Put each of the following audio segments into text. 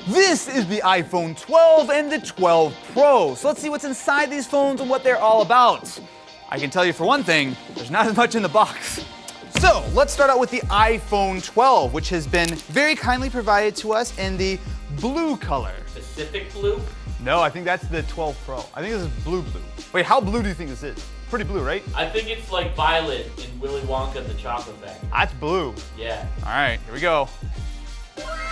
This is the iPhone 12 and the 12 Pro. So let's see what's inside these phones and what they're all about. I can tell you for one thing, there's not as much in the box. So let's start out with the iPhone 12, which has been very kindly provided to us in the blue color. Pacific blue? No, I think that's the 12 Pro. I think this is blue. Wait, how blue do you think this is? Pretty blue, right? I think it's like violet in Willy Wonka and the Chocolate Factory. That's blue. Yeah. All right, here we go.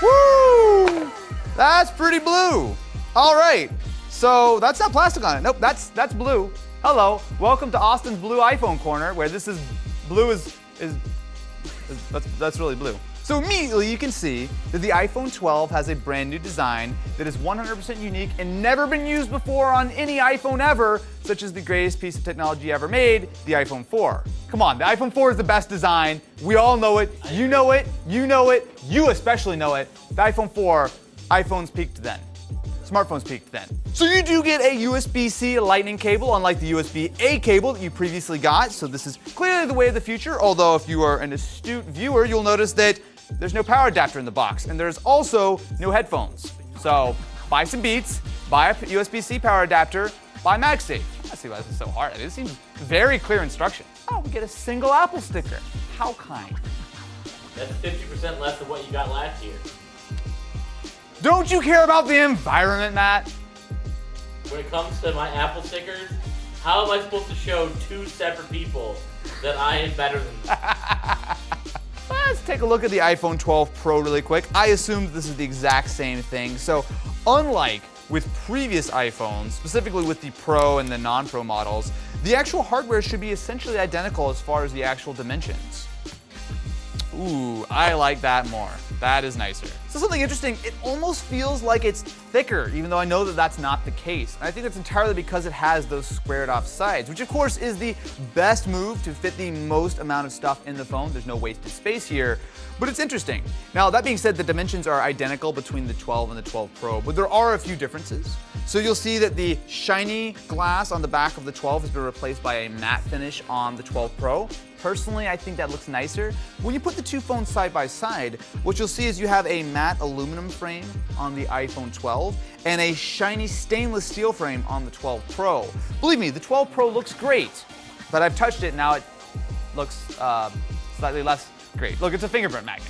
Woo! That's pretty blue. All right, so that's not plastic on it. Nope, that's blue. Hello, welcome to Austin's Blue iPhone Corner, where this is blue that's really blue. So immediately you can see that the iPhone 12 has a brand new design that is 100% unique and never been used before on any iPhone ever, such as the greatest piece of technology ever made, the iPhone 4. Come on, the iPhone 4 is the best design. We all know it. You know it. You know it. You especially know it. The iPhone 4, iPhones peaked then. Smartphones peaked then. So you do get a USB-C lightning cable, unlike the USB-A cable that you previously got. So this is clearly the way of the future, although if you are an astute viewer, you'll notice that there's no power adapter in the box, and there's also no headphones. So buy some Beats, buy a USB-C power adapter, buy MagSafe. I see why this is so hard. It seems very clear instructions. Oh, we get a single Apple sticker. How kind. That's 50% less than what you got last year. Don't you care about the environment, Matt? When it comes to my Apple stickers, how am I supposed to show two separate people that I am better than them? Let's take a look at the iPhone 12 Pro really quick. I assumed this is the exact same thing. So unlike with previous iPhones, specifically with the Pro and the non-Pro models, the actual hardware should be essentially identical as far as the actual dimensions. Ooh, I like that more. That is nicer. So something interesting, it almost feels like it's thicker, even though I know that that's not the case. And I think that's entirely because it has those squared off sides, which of course is the best move to fit the most amount of stuff in the phone. There's no wasted space here, but it's interesting. Now, that being said, the dimensions are identical between the 12 and the 12 Pro, but there are a few differences. So you'll see that the shiny glass on the back of the 12 has been replaced by a matte finish on the 12 Pro. Personally, I think that looks nicer. When you put the two phones side by side, what you'll see is you have a matte aluminum frame on the iPhone 12 and a shiny stainless steel frame on the 12 Pro. Believe me, the 12 Pro looks great, but I've touched it, now it looks slightly less great. Look, it's a fingerprint magnet.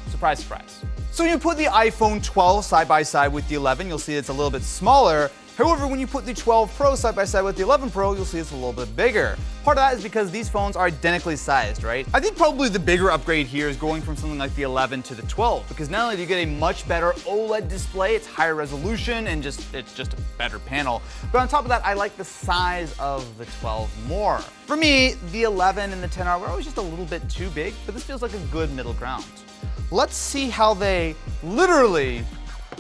Surprise, surprise. So when you put the iPhone 12 side by side with the 11, you'll see it's a little bit smaller. However, when you put the 12 Pro side by side with the 11 Pro, you'll see it's a little bit bigger. Part of that is because these phones are identically sized, right? I think probably the bigger upgrade here is going from something like the 11 to the 12, because not only do you get a much better OLED display, it's higher resolution and it's just a better panel, but on top of that, I like the size of the 12 more. For me, the 11 and the 10R were always just a little bit too big, but this feels like a good middle ground. Let's see how they literally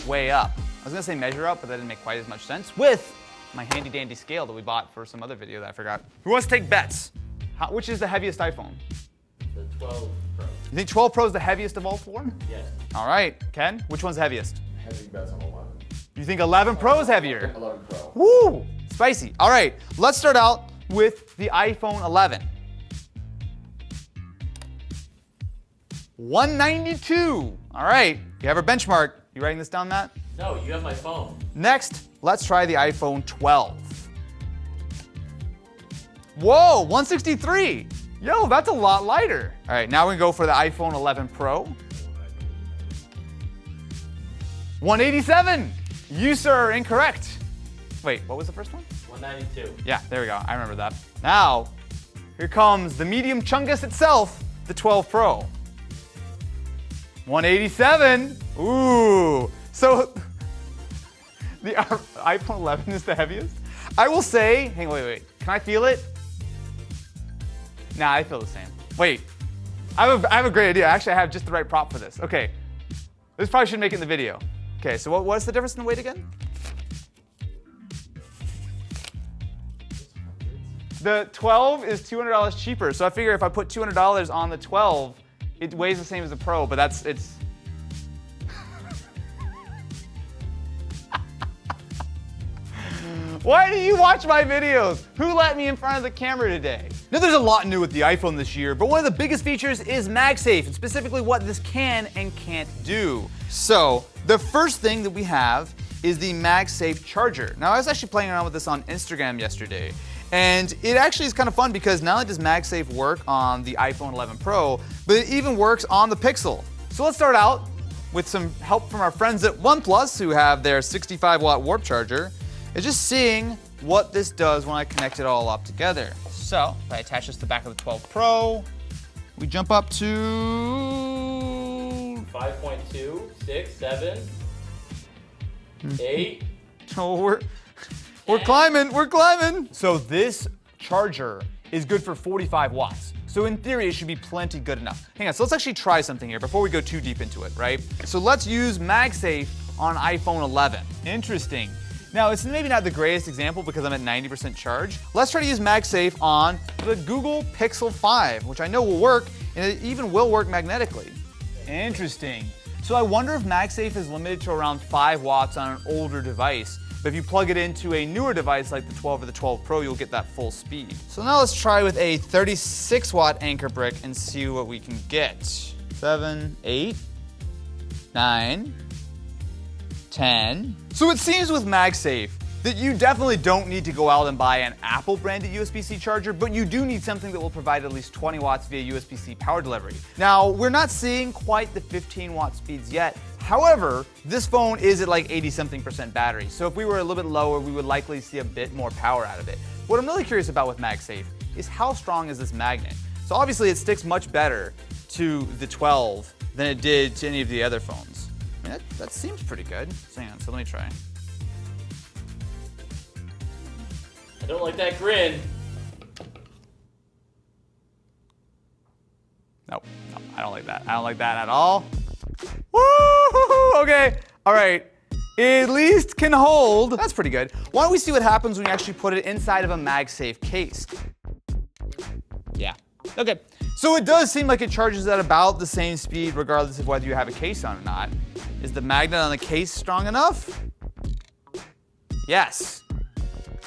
weigh up. I was gonna say measure up, but that didn't make quite as much sense with my handy dandy scale that we bought for some other video that I forgot. Who wants to take bets? Which is the heaviest iPhone? The 12 Pro. You think 12 Pro is the heaviest of all four? Yes. All right, Ken, which one's the heaviest? Heavy bets on 11. You think 11 Pro is heavier? 11 Pro. Woo, spicy. All right, let's start out with the iPhone 11. 192. All right, you have a benchmark. You writing this down, Matt? No, you have my phone. Next, let's try the iPhone 12. Whoa, 163. Yo, that's a lot lighter. All right, now we go for the iPhone 11 Pro. 187. You, sir, are incorrect. Wait, what was the first one? 192. Yeah, there we go. I remember that. Now, here comes the medium chungus itself, the 12 Pro. 187. Ooh. So the iPhone 11 is the heaviest. I will say, hang on, wait. Can I feel it? Nah, I feel the same. Wait, I have a great idea. Actually, I have just the right prop for this. Okay, this probably shouldn't make it in the video. Okay, so what's the difference in the weight again? The 12 is $200 cheaper. So I figure if I put $200 on the 12, it weighs the same as the Pro, but it's. Why do you watch my videos? Who let me in front of the camera today? Now there's a lot new with the iPhone this year, but one of the biggest features is MagSafe, and specifically what this can and can't do. So The first thing that we have is the MagSafe charger. Now, I was actually playing around with this on Instagram yesterday, and it actually is kind of fun because not only does MagSafe work on the iPhone 11 Pro, but it even works on the Pixel. So let's start out with some help from our friends at OnePlus who have their 65-watt warp charger, and just seeing what this does when I connect it all up together. So if I attach this to the back of the 12 Pro, we jump up to 5.2, 6, 7, 8. Oh, we're climbing. So this charger is good for 45 watts. So in theory, it should be plenty good enough. Hang on, so let's actually try something here before we go too deep into it, right? So let's use MagSafe on iPhone 11. Interesting. Now, it's maybe not the greatest example because I'm at 90% charge. Let's try to use MagSafe on the Google Pixel 5, which I know will work, and it even will work magnetically. Interesting. So I wonder if MagSafe is limited to around 5 watts on an older device, but if you plug it into a newer device like the 12 or the 12 Pro, you'll get that full speed. So now let's try with a 36-watt anchor brick and see what we can get. 7, 8, 9, 10. So it seems with MagSafe that you definitely don't need to go out and buy an Apple branded USB-C charger, but you do need something that will provide at least 20 watts via USB-C power delivery. Now, we're not seeing quite the 15-watt speeds yet. However, this phone is at like 80-something% battery, so if we were a little bit lower, we would likely see a bit more power out of it. What I'm really curious about with MagSafe is how strong is this magnet? So obviously it sticks much better to the 12 than it did to any of the other phones. I mean, that seems pretty good. So hang on, so let me try. I don't like that grin. Nope, no, I don't like that. I don't like that at all. Woo! Okay, all right. At least can hold. That's pretty good. Why don't we see what happens when you actually put it inside of a MagSafe case? Yeah, okay. So it does seem like it charges at about the same speed regardless of whether you have a case on or not. Is the magnet on the case strong enough? Yes.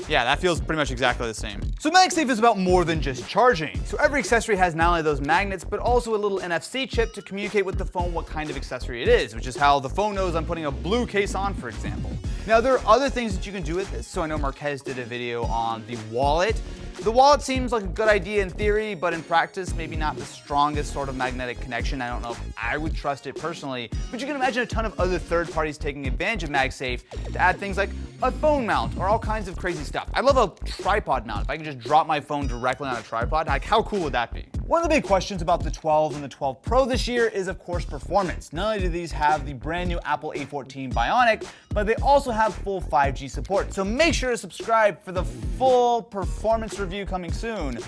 Yeah, that feels pretty much exactly the same. So MagSafe is about more than just charging. So every accessory has not only those magnets, but also a little NFC chip to communicate with the phone what kind of accessory it is, which is how the phone knows I'm putting a blue case on, for example. Now, there are other things that you can do with this. So I know Marquez did a video on the wallet. The wallet seems like a good idea in theory, but in practice, maybe not the strongest sort of magnetic connection. I don't know if I would trust it personally, but you can imagine a ton of other third parties taking advantage of MagSafe to add things like a phone mount or all kinds of crazy stuff. I love a tripod mount. If I can just drop my phone directly on a tripod, like how cool would that be? One of the big questions about the 12 and the 12 Pro this year is, of course, performance. Not only do these have the brand new Apple A14 Bionic, but they also have full 5G support. So make sure to subscribe for the full performance review coming soon.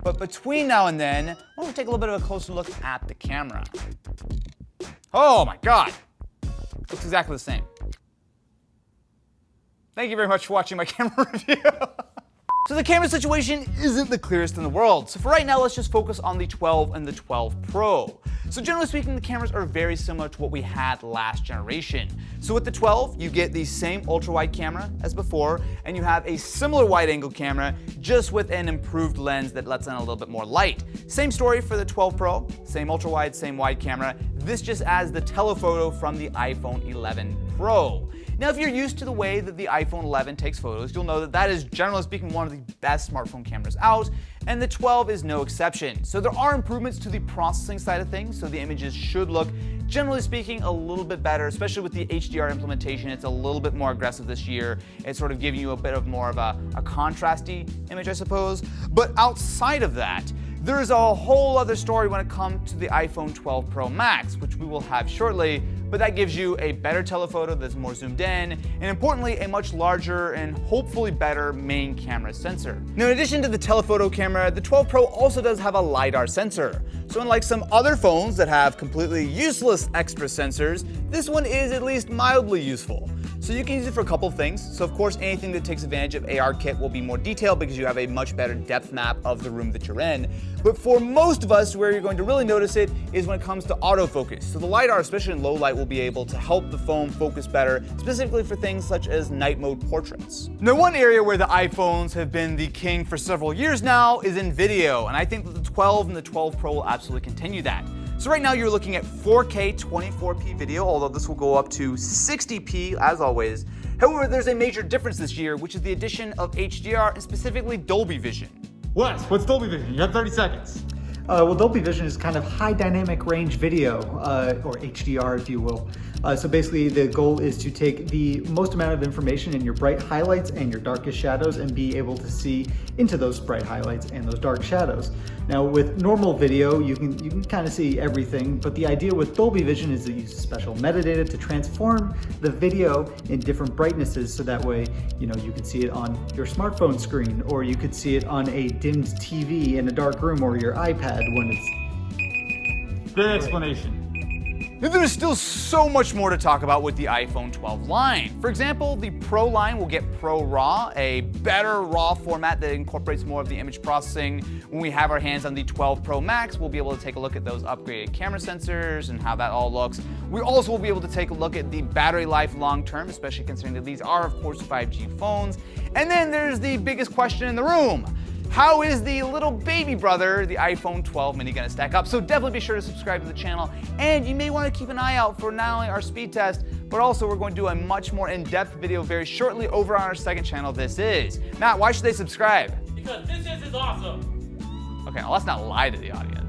But between now and then, why don't we take a little bit of a closer look at the camera? Oh my God, looks exactly the same. Thank you very much for watching my camera review. So the camera situation isn't the clearest in the world. So for right now, let's just focus on the 12 and the 12 Pro. So generally speaking, the cameras are very similar to what we had last generation. So with the 12, you get the same ultra-wide camera as before, and you have a similar wide-angle camera, just with an improved lens that lets in a little bit more light. Same story for the 12 Pro, same ultra-wide, same wide camera. This just adds the telephoto from the iPhone 11 Pro. Now, if you're used to the way that the iPhone 11 takes photos, you'll know that that is, generally speaking, one of the best smartphone cameras out, and the 12 is no exception. So there are improvements to the processing side of things, so the images should look, generally speaking, a little bit better, especially with the HDR implementation. It's a little bit more aggressive this year. It's sort of giving you a bit of more of a contrasty image, I suppose. But outside of that, there's a whole other story when it comes to the iPhone 12 Pro Max, which we will have shortly, but that gives you a better telephoto that's more zoomed in, and importantly, a much larger and hopefully better main camera sensor. Now, in addition to the telephoto camera, the 12 Pro also does have a LiDAR sensor. So unlike some other phones that have completely useless extra sensors, this one is at least mildly useful. So you can use it for a couple of things. So of course, anything that takes advantage of ARKit will be more detailed because you have a much better depth map of the room that you're in. But for most of us, where you're going to really notice it is when it comes to autofocus. So the LiDAR, especially in low light, will be able to help the phone focus better, specifically for things such as night mode portraits. Now, one area where the iPhones have been the king for several years now is in video, and I think that the 12 and the 12 Pro will absolutely continue that. So right now you're looking at 4K 24p video, although this will go up to 60p as always. However, there's a major difference this year, which is the addition of HDR and specifically Dolby Vision. Wes, what's Dolby Vision? You have 30 seconds. Well, Dolby Vision is kind of high dynamic range video, or HDR if you will. So basically the goal is to take the most amount of information in your bright highlights and your darkest shadows and be able to see into those bright highlights and those dark shadows. Now with normal video, you can kind of see everything, but the idea with Dolby Vision is to use special metadata to transform the video in different brightnesses so that way, you can see it on your smartphone screen, or you could see it on a dimmed TV in a dark room, or your iPad when it's... Great explanation. There's still so much more to talk about with the iPhone 12 line. For example, the Pro line will get Pro RAW, a better RAW format that incorporates more of the image processing. When we have our hands on the 12 Pro Max, we'll be able to take a look at those upgraded camera sensors and how that all looks. We also will be able to take a look at the battery life long term, especially considering that these are, of course, 5G phones. And then there's the biggest question in the room. How is the little baby brother, the iPhone 12 mini, gonna stack up? So definitely be sure to subscribe to the channel, and you may want to keep an eye out for not only our speed test, but also we're going to do a much more in-depth video very shortly over on our second channel, This Is. Matt, why should they subscribe? Because This Is awesome. Okay, now let's not lie to the audience.